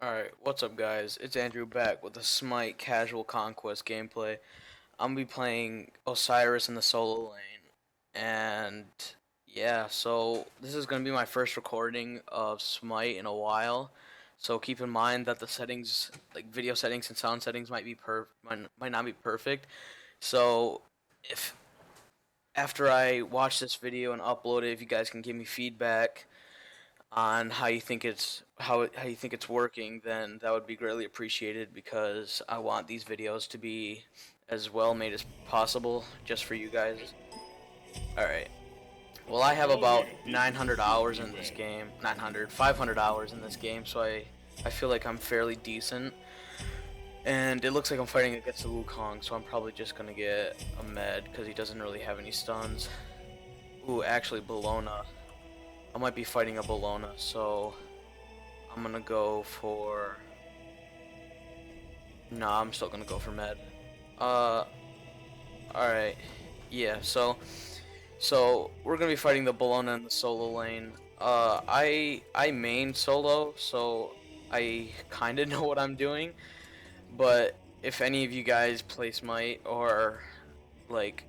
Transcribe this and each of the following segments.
Alright, what's up guys? It's Andrew back with a Smite casual conquest gameplay. I'm gonna be playing Osiris in the solo lane. And yeah, so this is gonna be my first recording of Smite in a while. So keep in mind that the settings, like video settings and sound settings might not be perfect. So if after I watch this video and upload it, if you guys can give me feedback on how you think it's working, then that would be greatly appreciated because I want these videos to be as well made as possible just for you guys. Alright. Well, I have about 900 hours in this game. 500 hours in this game, so I feel like I'm fairly decent. And it looks like I'm fighting against the Wukong, so I'm probably just gonna get a med because he doesn't really have any stuns. Ooh, actually, Bologna. I might be fighting a Bologna, so I'm gonna go for... Nah, I'm still gonna go for med. Alright. Yeah, so we're gonna be fighting the Bologna in the solo lane. I main solo, so I kinda know what I'm doing. But if any of you guys play Smite or like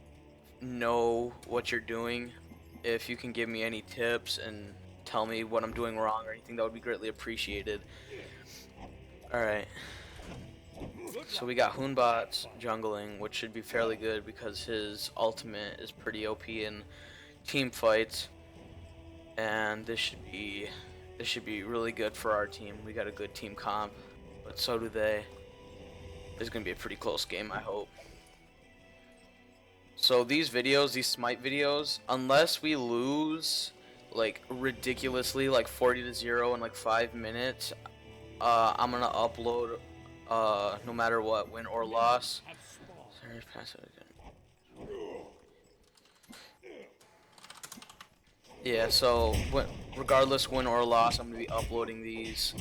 know what you're doing, if you can give me any tips and tell me what I'm doing wrong or anything, that would be greatly appreciated. Alright. So we got Hoonbot's jungling, which should be fairly good because his ultimate is pretty OP in team fights. And this should be really good for our team. We got a good team comp, but so do they. This is gonna be a pretty close game, I hope. So these Smite videos, unless we lose like ridiculously, like 40-0 in like 5 minutes, I'm gonna upload no matter what, win or loss. Yeah, so regardless win or loss, I'm gonna be uploading these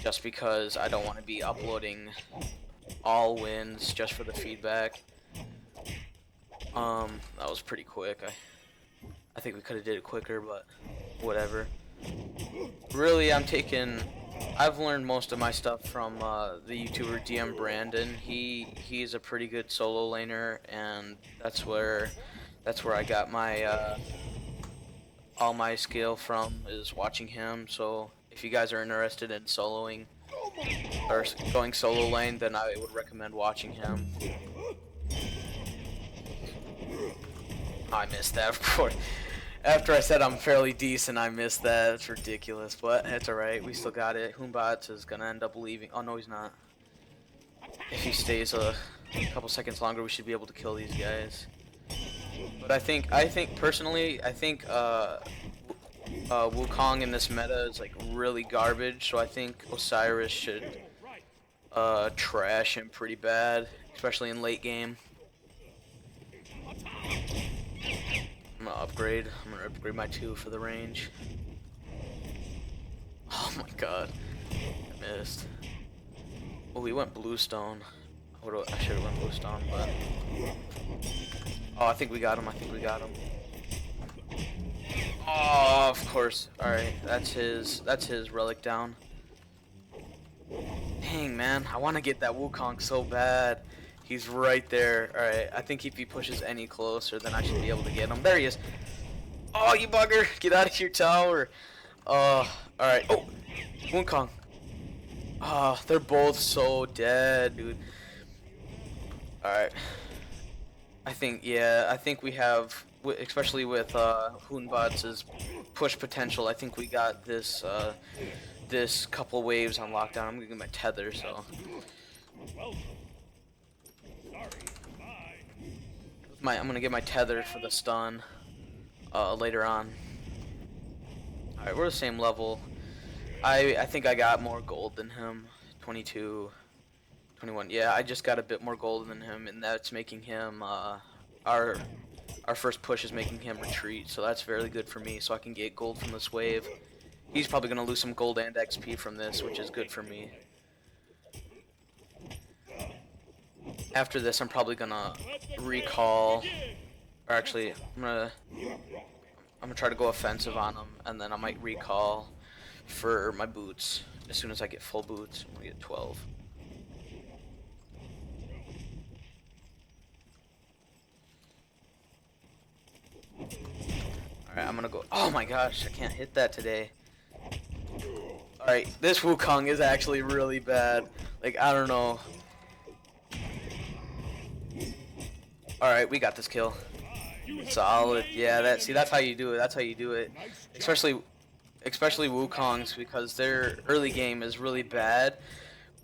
just because I don't want to be uploading all wins just for the feedback. That was pretty quick. I think we could have did it quicker, but whatever. Really, I've learned most of my stuff from the YouTuber DM Brandon. He's a pretty good solo laner, and that's where I got my all my skill from, is watching him. So if you guys are interested in soloing or going solo lane, then I would recommend watching him. I missed that, of course. After I said I'm fairly decent, I missed that. It's ridiculous, but it's alright. We still got it. Hoonbots is gonna end up leaving. Oh no, he's not. If he stays a couple seconds longer, we should be able to kill these guys. But I think personally, Wukong in this meta is like really garbage. So I think Osiris should trash him pretty bad, especially in late game. I'm gonna upgrade my 2 for the range. Oh my god, I missed. Oh, we went bluestone. I should have went bluestone, but oh, I think we got him. Oh, of course. All right, that's his relic down. Dang, man, I want to get that Wukong so bad. He's right there. Alright, I think if he pushes any closer, then I should be able to get him. There he is. Oh, you bugger. Get out of your tower. Alright. Oh, Wukong. Oh, they're both so dead, dude. Alright. I think we have, especially with Hoonbots' push potential, I think we got this, this couple waves on lockdown. I'm gonna get my tether, so... I'm gonna get my tether for the stun later on. Alright, we're the same level. I think I got more gold than him. 22, 21. Yeah, I just got a bit more gold than him, and that's making him our first push is making him retreat, so that's very good for me, so I can get gold from this wave. He's probably gonna lose some gold and XP from this, which is good for me. After this, I'm probably gonna recall, or actually, I'm gonna try to go offensive on him, and then I might recall for my boots. As soon as I get full boots, I'm gonna get 12. Alright, I'm gonna go. Oh my gosh, I can't hit that today. Alright, this Wukong is actually really bad. Like, I don't know. Alright, we got this kill. Solid. Yeah, that's how you do it. That's how you do it. Especially Wukong's, because their early game is really bad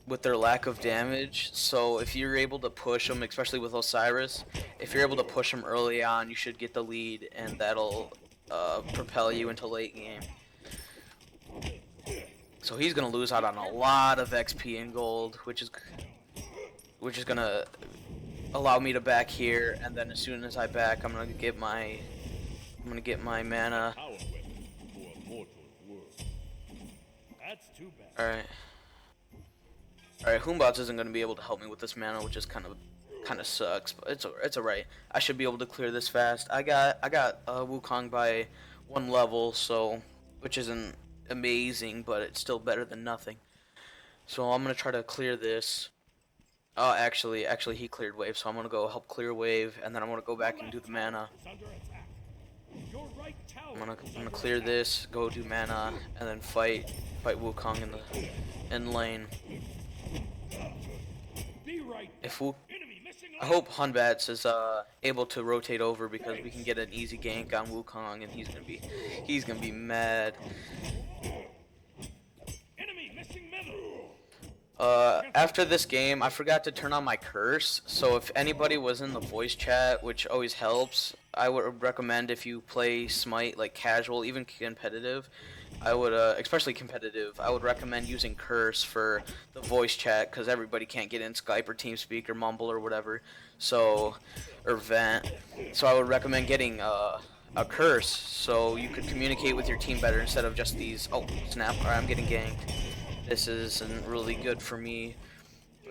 with their lack of damage. So if you're able to push them, especially with Osiris, if you're able to push them early on, you should get the lead, and that'll propel you into late game. So he's gonna lose out on a lot of XP and gold, which is gonna allow me to back here, and then as soon as I back, I'm gonna get my mana. Alright. Alright, Humbats isn't gonna be able to help me with this mana, which is kind of sucks, but it's alright. I should be able to clear this fast. I got Wukong by 1 level, so which isn't amazing, but it's still better than nothing. So I'm gonna try to clear this. Oh, actually he cleared wave, so I'm gonna go help clear wave, and then I'm gonna go back and do the mana. I'm gonna clear this, go do mana, and then fight Wukong in lane. I hope Hunbats is able to rotate over, because we can get an easy gank on Wukong, and he's gonna be mad. After this game, I forgot to turn on my curse, so if anybody was in the voice chat, which always helps, I would recommend, if you play Smite, like casual, even competitive, I would, especially competitive, I would recommend using curse for the voice chat, because everybody can't get in Skype or TeamSpeak or Mumble or whatever, so, or Vent, so I would recommend getting, a curse, so you could communicate with your team better instead of just these, oh, snap, alright, I'm getting ganked. This isn't really good for me.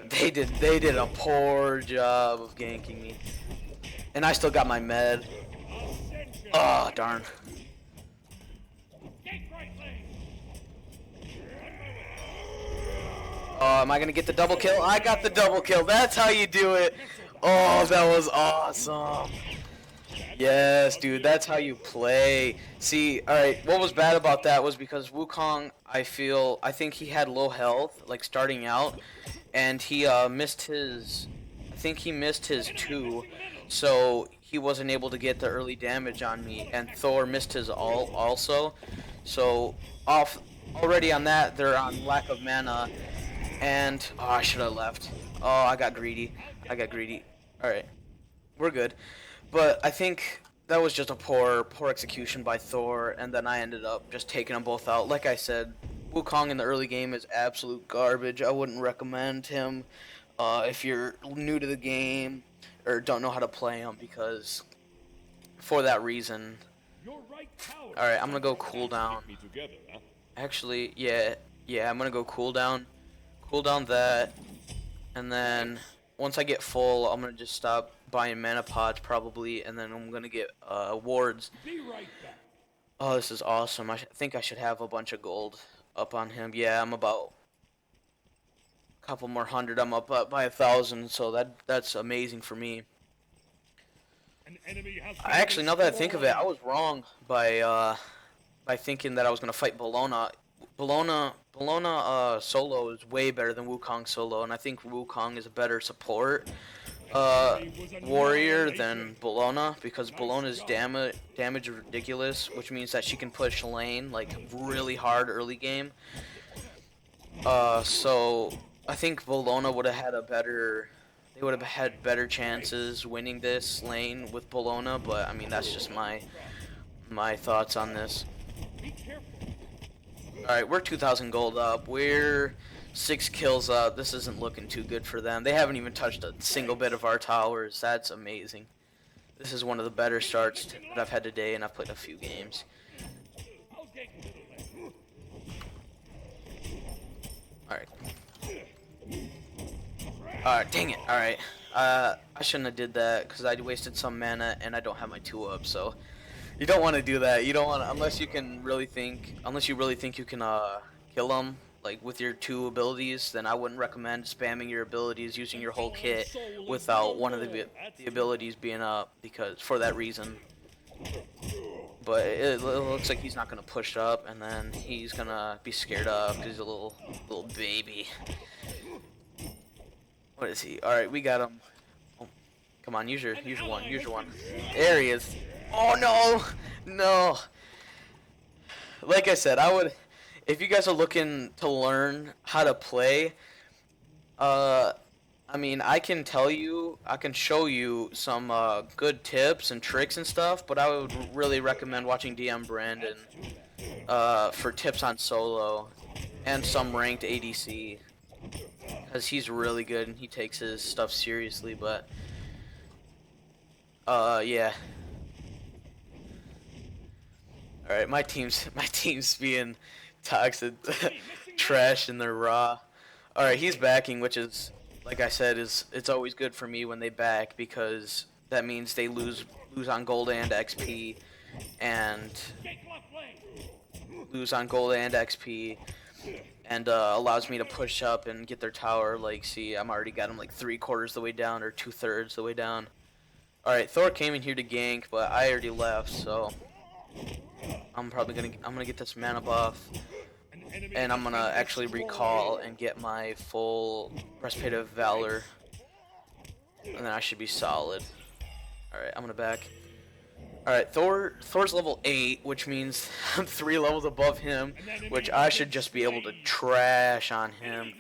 They did a poor job of ganking me. And I still got my med. Oh, darn. Oh, am I gonna get the double kill? I got the double kill. That's how you do it. Oh, that was awesome. Yes, dude, that's how you play. See, alright, what was bad about that was because Wukong, I think he had low health, like, starting out, and he missed his 2, so he wasn't able to get the early damage on me, and Thor missed his ult also, so already on that, they're on lack of mana, and, oh, I should have left. Oh, I got greedy. Alright, we're good. But I think that was just a poor execution by Thor, and then I ended up just taking them both out. Like I said, Wukong in the early game is absolute garbage. I wouldn't recommend him if you're new to the game or don't know how to play him, because for that reason. Alright, I'm gonna go cooldown. Actually, yeah, I'm gonna go cooldown that, and then once I get full, I'm gonna just stop buying mana pods probably, and then I'm gonna get wards. Oh, this is awesome. I think I should have a bunch of gold up on him. Yeah, I'm about a couple more hundred. I'm up by 1,000, so that's amazing for me. Actually, now that I think of it, I was wrong by thinking that I was gonna fight Bologna. Bologna solo is way better than Wukong solo, and I think Wukong is a better support warrior than Bologna, because Bologna's damage is ridiculous, which means that she can push lane like really hard early game. So I think Bologna would have had they would have had better chances winning this lane with Bologna, but I mean, that's just my thoughts on this. Alright, we're 2,000 gold up. We're 6 kills up. This isn't looking too good for them. They haven't even touched a single bit of our towers. That's amazing. This is one of the better starts that I've had today, and I've played a few games. Alright. Alright, dang it. Alright. I shouldn't have did that, because I wasted some mana, and I don't have my 2 up, so You don't want to do that. You don't want unless you can really think, unless you really think you can kill them like with your 2 abilities. Then I wouldn't recommend spamming your abilities using your whole kit without one of the abilities being up because for that reason. But it looks like he's not gonna push up, and then he's gonna be scared up because he's a little baby. What is he? All right, we got him. Oh, come on, use your one. Use your one. There he is. Oh no, no. Like I said, I would, if you guys are looking to learn how to play, I mean, I can tell you, I can show you some good tips and tricks and stuff, but I would really recommend watching DM Brandon for tips on solo and some ranked ADC, because he's really good and he takes his stuff seriously. But yeah. All right, my team's being toxic, trash, and they're raw. All right, he's backing, which is, like I said, it's always good for me when they back because that means they lose on gold and XP, and lose on gold and XP, and allows me to push up and get their tower. Like, see, I'm already got him like 3/4 the way down or 2/3 the way down. All right, Thor came in here to gank, but I already left, so I'm gonna get this mana buff. And I'm gonna actually recall and get my full breastplate of valor, and then I should be solid. All right, I'm gonna back. All right, Thor's level 8, which means I'm 3 levels above him, which I should just be able to trash on him.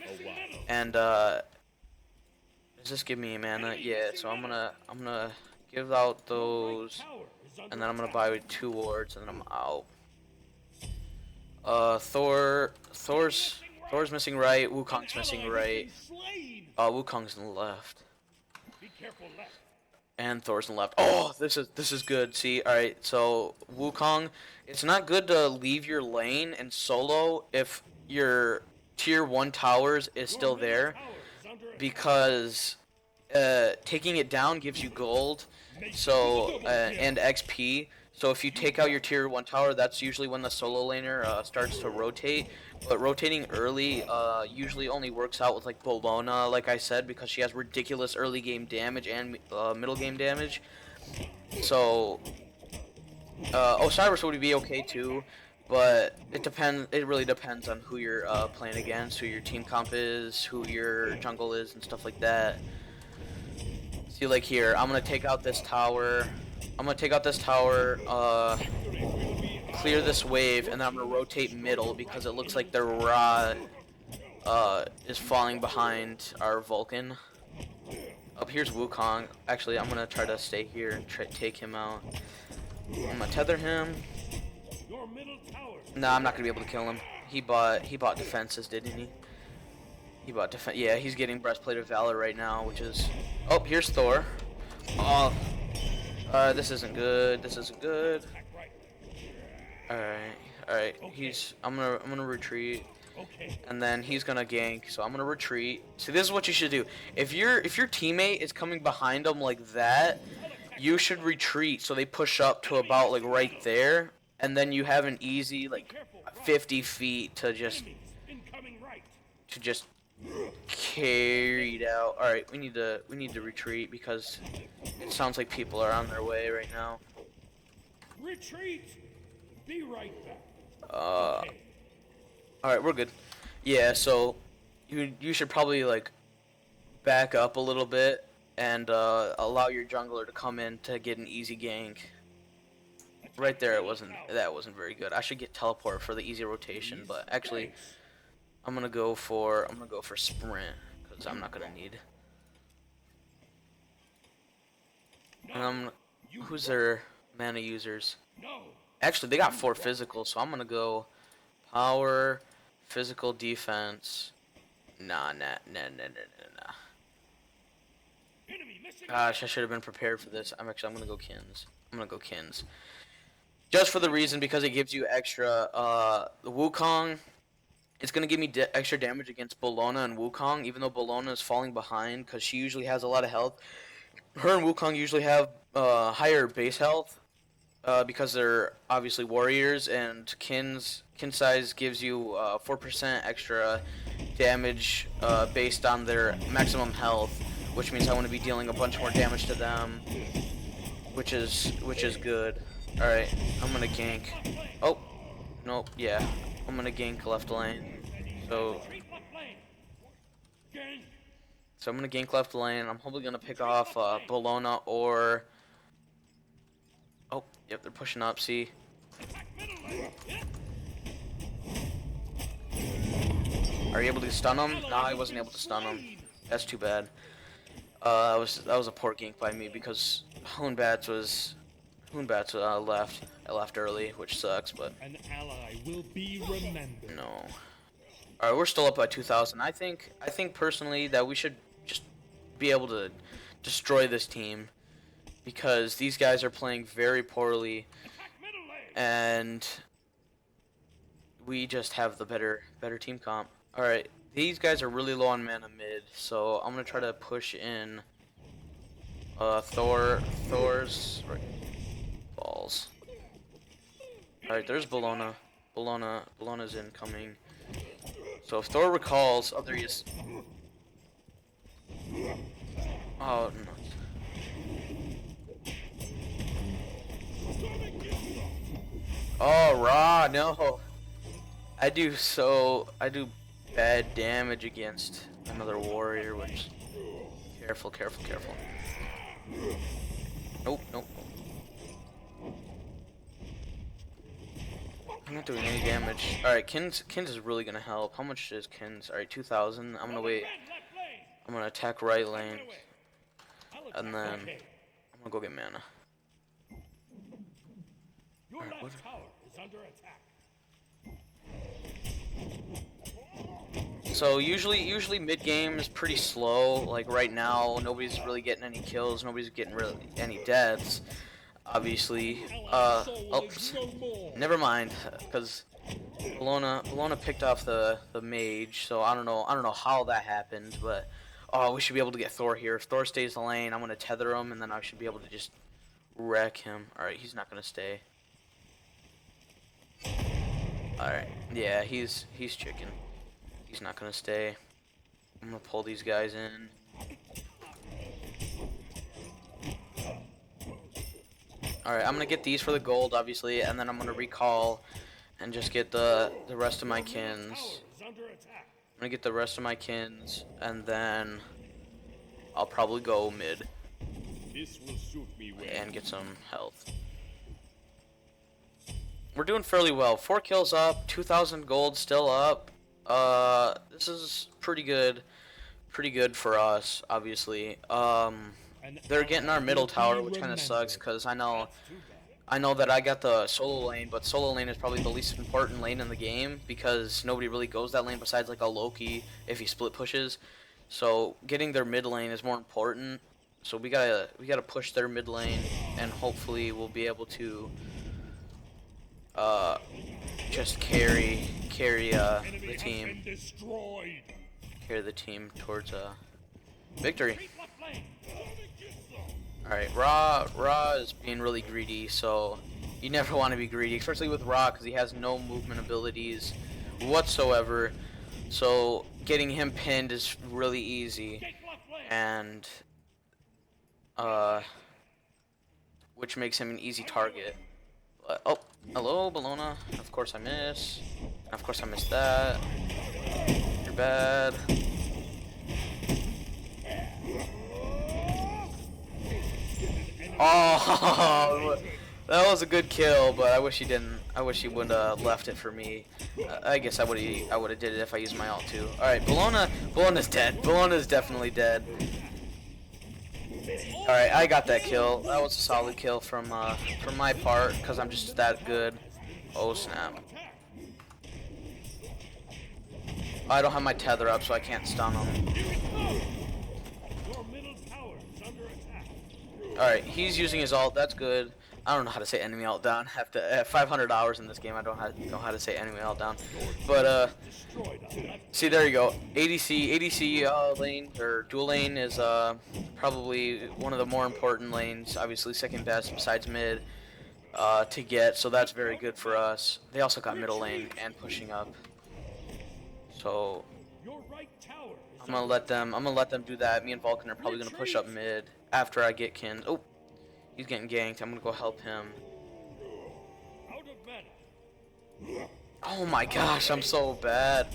And does this give me mana? Yeah, so I'm gonna give out those, and then I'm gonna buy 2 wards, and then I'm out. Thor's missing right. Wukong's missing right. Wukong's in the left. And Thor's in the left. Oh, this is good. See, all right. So Wukong, it's not good to leave your lane and solo if your tier 1 towers is still there, because taking it down gives you gold, so and XP. So if you take out your tier 1 tower, that's usually when the solo laner starts to rotate. But rotating early usually only works out with like Bologna, like I said, because she has ridiculous early game damage and middle game damage. So Osiris would be okay too, but it depends. It really depends on who you're playing against, who your team comp is, who your jungle is, and stuff like that. See, like here, I'm gonna take out this tower. Clear this wave, and then I'm gonna rotate middle because it looks like their Ra is falling behind our Vulcan. Up here's Wukong. Actually, I'm gonna try to stay here and take him out. I'm gonna tether him. Nah, I'm not gonna be able to kill him. He bought defenses, didn't he? He bought defense. Yeah, he's getting breastplate of valor right now, which is. Oh, here's Thor. Oh. This isn't good. This isn't good. Alright. I'm gonna retreat, and then he's gonna gank. So I'm gonna retreat. So this is what you should do. If your teammate is coming behind him like that, you should retreat so they push up to about like right there, and then you have an easy like 50 feet to just carried out. All right, we need to retreat because it sounds like people are on their way right now. Retreat. Be right back. All right, we're good. Yeah, so you should probably like back up a little bit and allow your jungler to come in to get an easy gank. Right there, that wasn't very good. I should get teleport for the easy rotation, but actually. I'm gonna go for sprint because I'm not gonna need. And who's their mana users? Actually, they got 4 physical, so I'm gonna go power, physical, defense. Nah. Gosh, I should have been prepared for this. I'm gonna go Kins. Just for the reason because it gives you extra. The Wukong. It's going to give me extra damage against Bologna and Wukong, even though Bologna is falling behind because she usually has a lot of health. Her and Wukong usually have higher base health, because they're obviously warriors, and kin size gives you 4% extra damage based on their maximum health, which means I want to be dealing a bunch more damage to them, which is good. All right, I'm gonna gank. Oh, nope, yeah, I'm gonna gank left lane. So I'm gonna gank left lane. I'm probably gonna pick off Bologna or. Oh, yep, they're pushing up. See. Are you able to stun him? No, I wasn't able to stun him. That's too bad. That was a poor gank by me because Hoonbats left. I left early, which sucks, but An ally will be remembered. no. All right, we're still up by 2,000. I think personally that we should just be able to destroy this team because these guys are playing very poorly, and we just have the better team comp. All right, these guys are really low on mana mid, so I'm gonna try to push in Thor's right, balls. All right, there's Bologna. Bologna's incoming. So if Thor recalls, oh, there he is. Oh no. Oh, Ra, no. I do bad damage against another warrior, which careful. Nope. I'm not doing any damage. Alright, Kins is really gonna help. How much is Kins? Alright, 2,000. I'm gonna wait. I'm gonna attack right lane. And then I'm gonna go get mana. Your left tower is under attack. So usually mid game is pretty slow. Like right now, nobody's really getting any kills. Nobody's getting really any deaths. Obviously, oops, never mind, because Bologna picked off the mage. So I don't know how that happened, but oh, we should be able to get Thor here. If Thor stays the lane, I'm gonna tether him, and then I should be able to just wreck him. All right, he's not gonna stay. All right, yeah, he's chicken. He's not gonna stay. I'm gonna pull these guys in. Alright, I'm gonna get these for the gold, obviously, and then I'm gonna recall and just get the rest of my kins. I'm gonna get the rest of my kins, and then I'll probably go mid and get some health. We're doing fairly well. 4 kills up, 2,000 gold still up. This is pretty good for us, obviously. They're getting our middle tower, which kind of sucks, because I know that I got the solo lane, but solo lane is probably the least important lane in the game, because nobody really goes that lane besides like a Loki if he split pushes. So getting their mid lane is more important. So we gotta push their mid lane, and hopefully we'll be able to just carry the team. Carry the team towards victory. Alright, Ra is being really greedy, so you never want to be greedy, especially with Ra, because he has no movement abilities whatsoever. So getting him pinned is really easy, and which makes him an easy target. But, oh, hello, Bologna. Of course I miss. Of course I missed that. You're bad. Oh, that was a good kill, but I wish he didn't. I wish he would have left it for me. I guess I would have did it if I used my ult too. All right, Bologna's dead. Bologna's definitely dead. All right, I got that kill. That was a solid kill from my part, because I'm just that good. Oh snap! I don't have my tether up, so I can't stun him. Alright, he's using his ult, that's good. I don't know how to say enemy ult down. At 500 hours in this game, I don't know how to say enemy ult down. But, see, there you go. ADC lane, or dual lane, is probably one of the more important lanes. Obviously, second best besides mid. to get, so that's very good for us. They also got middle lane and pushing up, so Your right tower is I'm gonna let them do that. Me and Vulcan are probably gonna push up mid after I get Kin. Oh, he's getting ganked. I'm gonna go help him. out of mana. Oh my gosh, I'm so bad.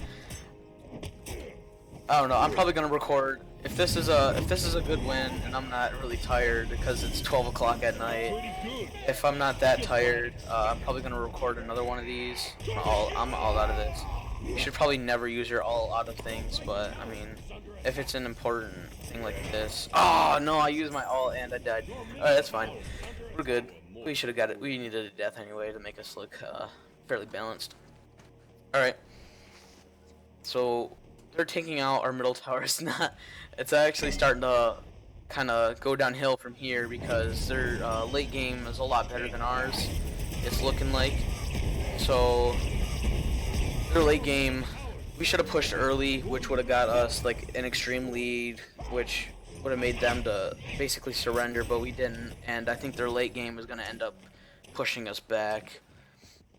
I don't know. I'm probably gonna record if this is a good win and I'm not really tired because it's 12 o'clock at night. Pretty good. If I'm not that tired, I'm probably gonna record another one of these. I'm all out of this. You should probably never use your all out of things, but I mean, if it's an important thing like this. Oh no, I used my all and I died. Alright, that's fine. We're good. We should have got it. We needed a death anyway to make us look fairly balanced. Alright. So they're taking out our middle tower. It's actually starting to kind of go downhill from here because their late game is a lot better than ours. It's looking like. So their late game, we should have pushed early, which would have got us like an extreme lead, which would have made them to basically surrender, but we didn't. And I think their late game is going to end up pushing us back,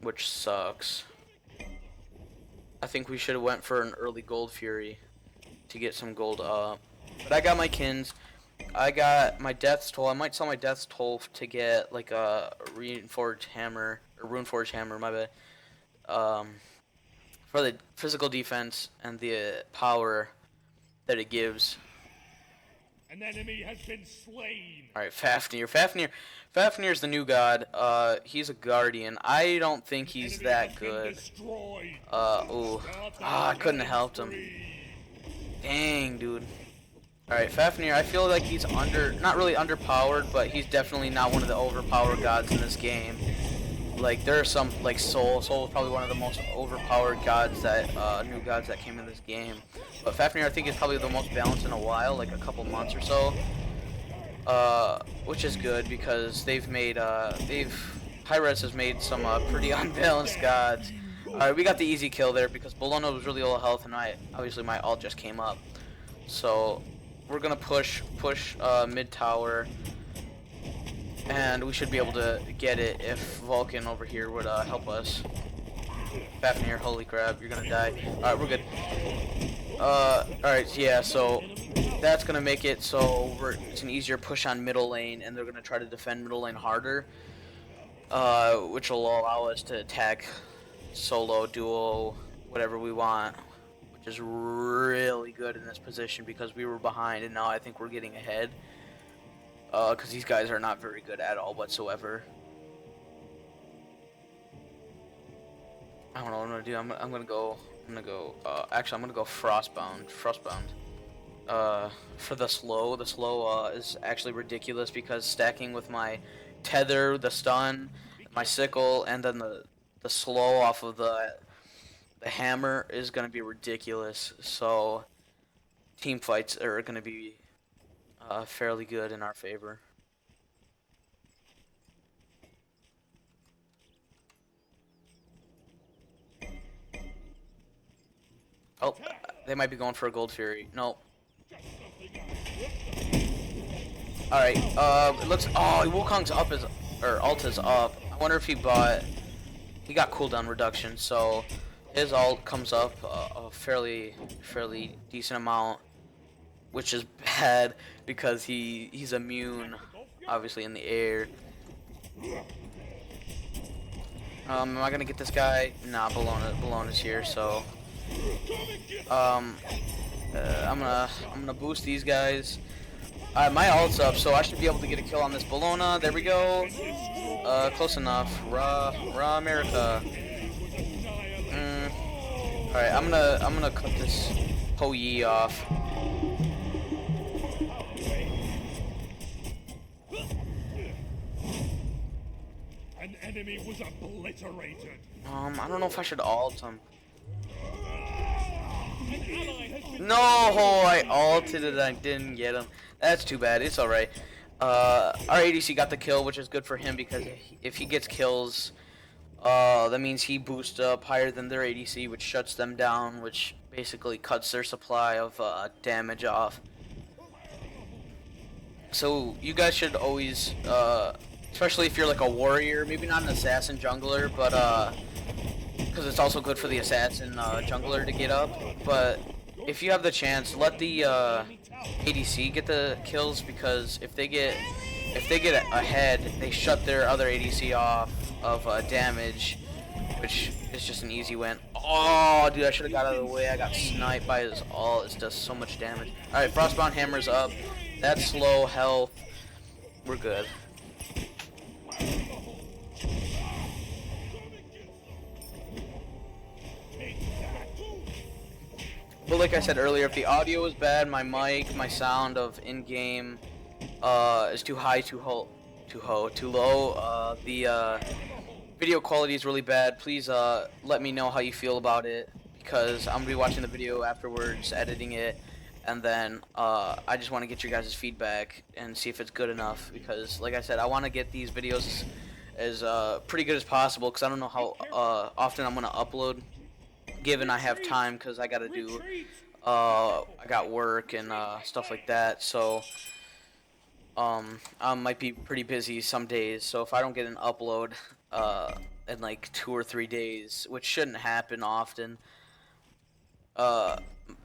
which sucks. I think we should have went for an early Gold Fury to get some gold up. But I got my Kins. I got my Death's Toll. I might sell my Death's Toll to get like a Runeforged Hammer, or Runeforged Hammer, my bad. For the physical defense and the power that it gives. An enemy has been slain. Alright, Fafnir. Fafnir's the new god. He's a guardian. I don't think he's Enemy that has been good. destroyed. Ooh. I couldn't have helped him. Dang, dude. Alright, Fafnir, I feel like he's not really underpowered, but he's definitely not one of the overpowered gods in this game. Like, there are some, like, Soul is probably one of the most overpowered gods that, new gods that came in this game. But Fafnir, I think, is probably the most balanced in a while, like a couple months or so. Which is good, because they've made, Hi-Rez has made some, pretty unbalanced gods. Alright, we got the easy kill there, because Bologna was really low health, and obviously my ult just came up. So, we're gonna push, mid tower. And we should be able to get it if Vulcan over here would help us. Fafnir, holy crap, you're gonna die. Alright, we're good. Alright, yeah, so that's gonna make it so it's an easier push on middle lane, and they're gonna try to defend middle lane harder. Which will allow us to attack solo, duo, whatever we want. Which is really good in this position because we were behind and now I think we're getting ahead. Because these guys are not very good at all whatsoever. I don't know what I'm gonna do. I'm gonna go. Actually, I'm gonna go Frostbound. For the slow. The slow is actually ridiculous because stacking with my tether, the stun, my sickle, and then the slow off of the hammer is gonna be ridiculous. So team fights are gonna be fairly good in our favor. Oh, they might be going for a Gold Fury. No. Alright, it looks... Oh, Wukong's up ult is up. I wonder if he got cooldown reduction, so his ult comes up a fairly decent amount, which is bad because he's immune, obviously, in the air. Am I gonna get this guy? Nah, Bologna's here, so I'm gonna boost these guys. My ult's up, so I should be able to get a kill on this Bologna. There we go. Close enough. Raw America. Alright, I'm gonna cut this Po Yi off. An enemy was obliterated. I don't know if I should ult him. An ally has been No, I ulted it. I didn't get him. That's too bad. It's all right. Our ADC got the kill, which is good for him because if he gets kills, that means he boosts up higher than their ADC, which shuts them down, which basically cuts their supply of damage off. So you guys should always especially if you're like a warrior, maybe not an assassin jungler, but because it's also good for the assassin jungler to get up. But if you have the chance, let the ADC get the kills, because if they get ahead, they shut their other ADC off of damage, which is just an easy win. Oh, dude, I should have got out of the way. I got sniped by his ult. It does so much damage. All right, Frostbound Hammer's up. That's slow health. We're good. But like I said earlier, if the audio is bad, my mic, my sound of in-game is too high, too low, the video quality is really bad, please let me know how you feel about it, because I'm going to be watching the video afterwards, editing it, and then I just want to get your guys' feedback and see if it's good enough, because like I said, I want to get these videos as pretty good as possible, because I don't know how often I'm going to upload, given I have time, because I got to do, I got work and stuff like that, so I might be pretty busy some days, so if I don't get an upload in like 2 or 3 days, which shouldn't happen often,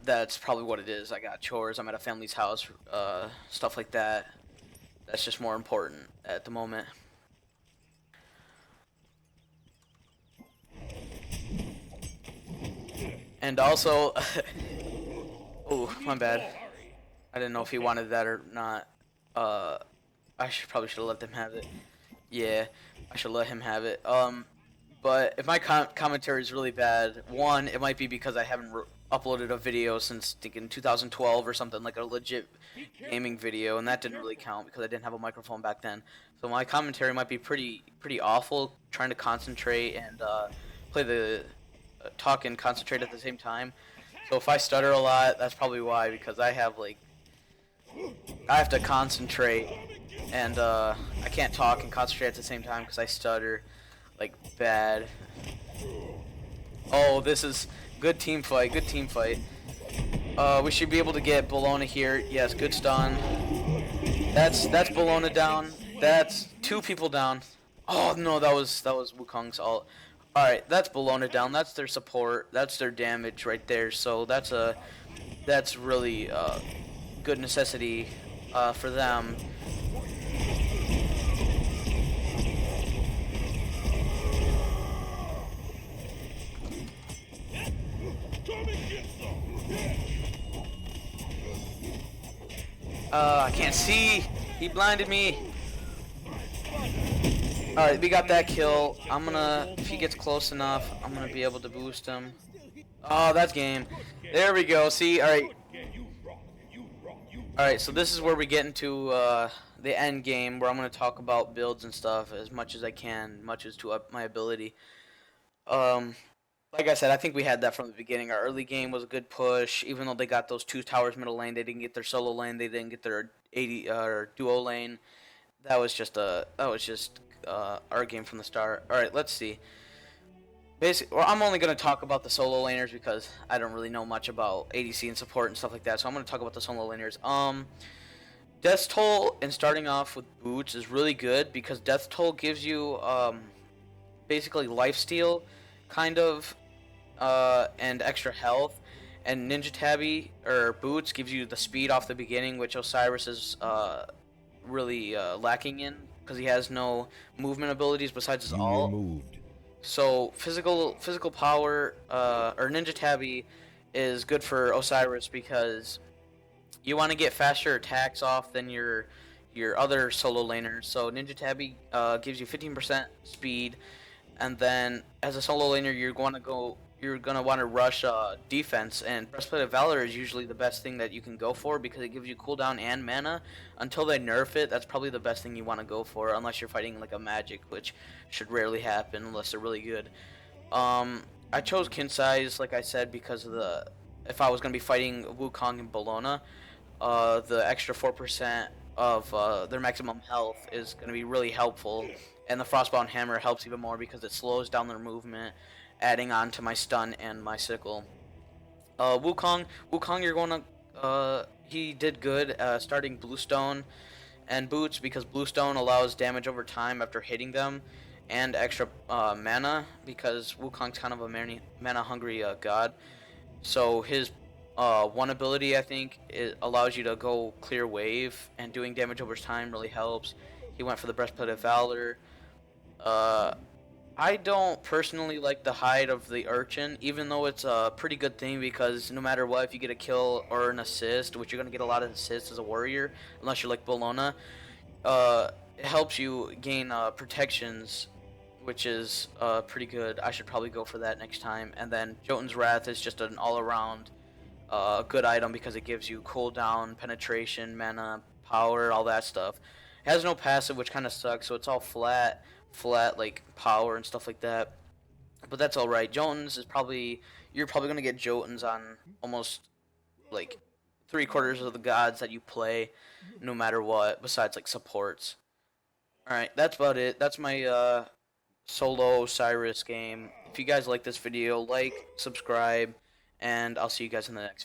that's probably what it is. I got chores, I'm at a family's house, stuff like that. That's just more important at the moment. And also, oh, my bad. I didn't know if he wanted that or not. I probably should have let them have it. Yeah, I should let him have it. But if my commentary is really bad, one, it might be because I haven't uploaded a video since thinking 2012 or something, like a legit gaming video, and that didn't really count because I didn't have a microphone back then. So my commentary might be pretty awful, trying to concentrate and play the talk and concentrate at the same time. So if I stutter a lot, that's probably why, because I have to concentrate, and I can't talk and concentrate at the same time because I stutter like bad. Oh, this is good team fight. Good team fight. We should be able to get Bologna here. Yes, good stun. That's Bologna down. That's 2 people down. Oh no, that was Wukong's ult. All right, that's Bologna down. That's their support. That's their damage right there. So that's really good necessity for them. I can't see. He blinded me. Alright, we got that kill. If he gets close enough, I'm gonna be able to boost him. Oh, that's game. There we go. See, alright. Alright, so this is where we get into the end game, where I'm gonna talk about builds and stuff as much as I can, much as to up my ability. Like I said, I think we had that from the beginning. Our early game was a good push, even though they got those 2 towers middle lane. They didn't get their solo lane. They didn't get their duo lane. That was just our game from the start. All right, let's see. Basically, I'm only going to talk about the solo laners because I don't really know much about ADC and support and stuff like that. So I'm going to talk about the solo laners. Death Toll and starting off with boots is really good because Death Toll gives you basically lifesteal, kind of, and extra health. And Ninja Tabby or boots gives you the speed off the beginning, which Osiris is really lacking in, because he has no movement abilities besides his ult. So physical power or Ninja Tabby is good for Osiris because you want to get faster attacks off than your other solo laners. So Ninja Tabby gives you 15% speed, and then as a solo laner you're gonna want to rush defense, and Breastplate of Valor is usually the best thing that you can go for because it gives you cooldown and mana. Until they nerf it, that's probably the best thing you want to go for, unless you're fighting like a Magic, which should rarely happen unless they're really good. I chose Kinsize, like I said, because of if I was going to be fighting Wukong and Bologna, the extra 4% of their maximum health is going to be really helpful, and the Frostbound Hammer helps even more because it slows down their movement, adding on to my stun and my sickle. Wukong, you're going to, he did good starting Bluestone and boots because bluestone allows damage over time after hitting them, and extra mana because Wukong's kind of a mana hungry god. So his one ability, I think, it allows you to go clear wave, and doing damage over time really helps. He went for the breastplate of valor. Uh, I don't personally like the hide of the urchin, even though it's a pretty good thing because no matter what, if you get a kill or an assist, which you're gonna get a lot of assists as a warrior, unless you're like Bologna, it helps you gain protections, which is pretty good. I should probably go for that next time. And then Jotun's Wrath is just an all-around good item because it gives you cooldown, penetration, mana, power, all that stuff. It has no passive, which kind of sucks, so it's all flat like power and stuff like that. But that's all right. Jotuns is probably you're probably gonna get Jotuns on almost like 3/4 of the gods that you play, no matter what. Besides like supports. All right, that's about it. That's my solo Cyrus game. If you guys like this video, like, subscribe, and I'll see you guys in the next video.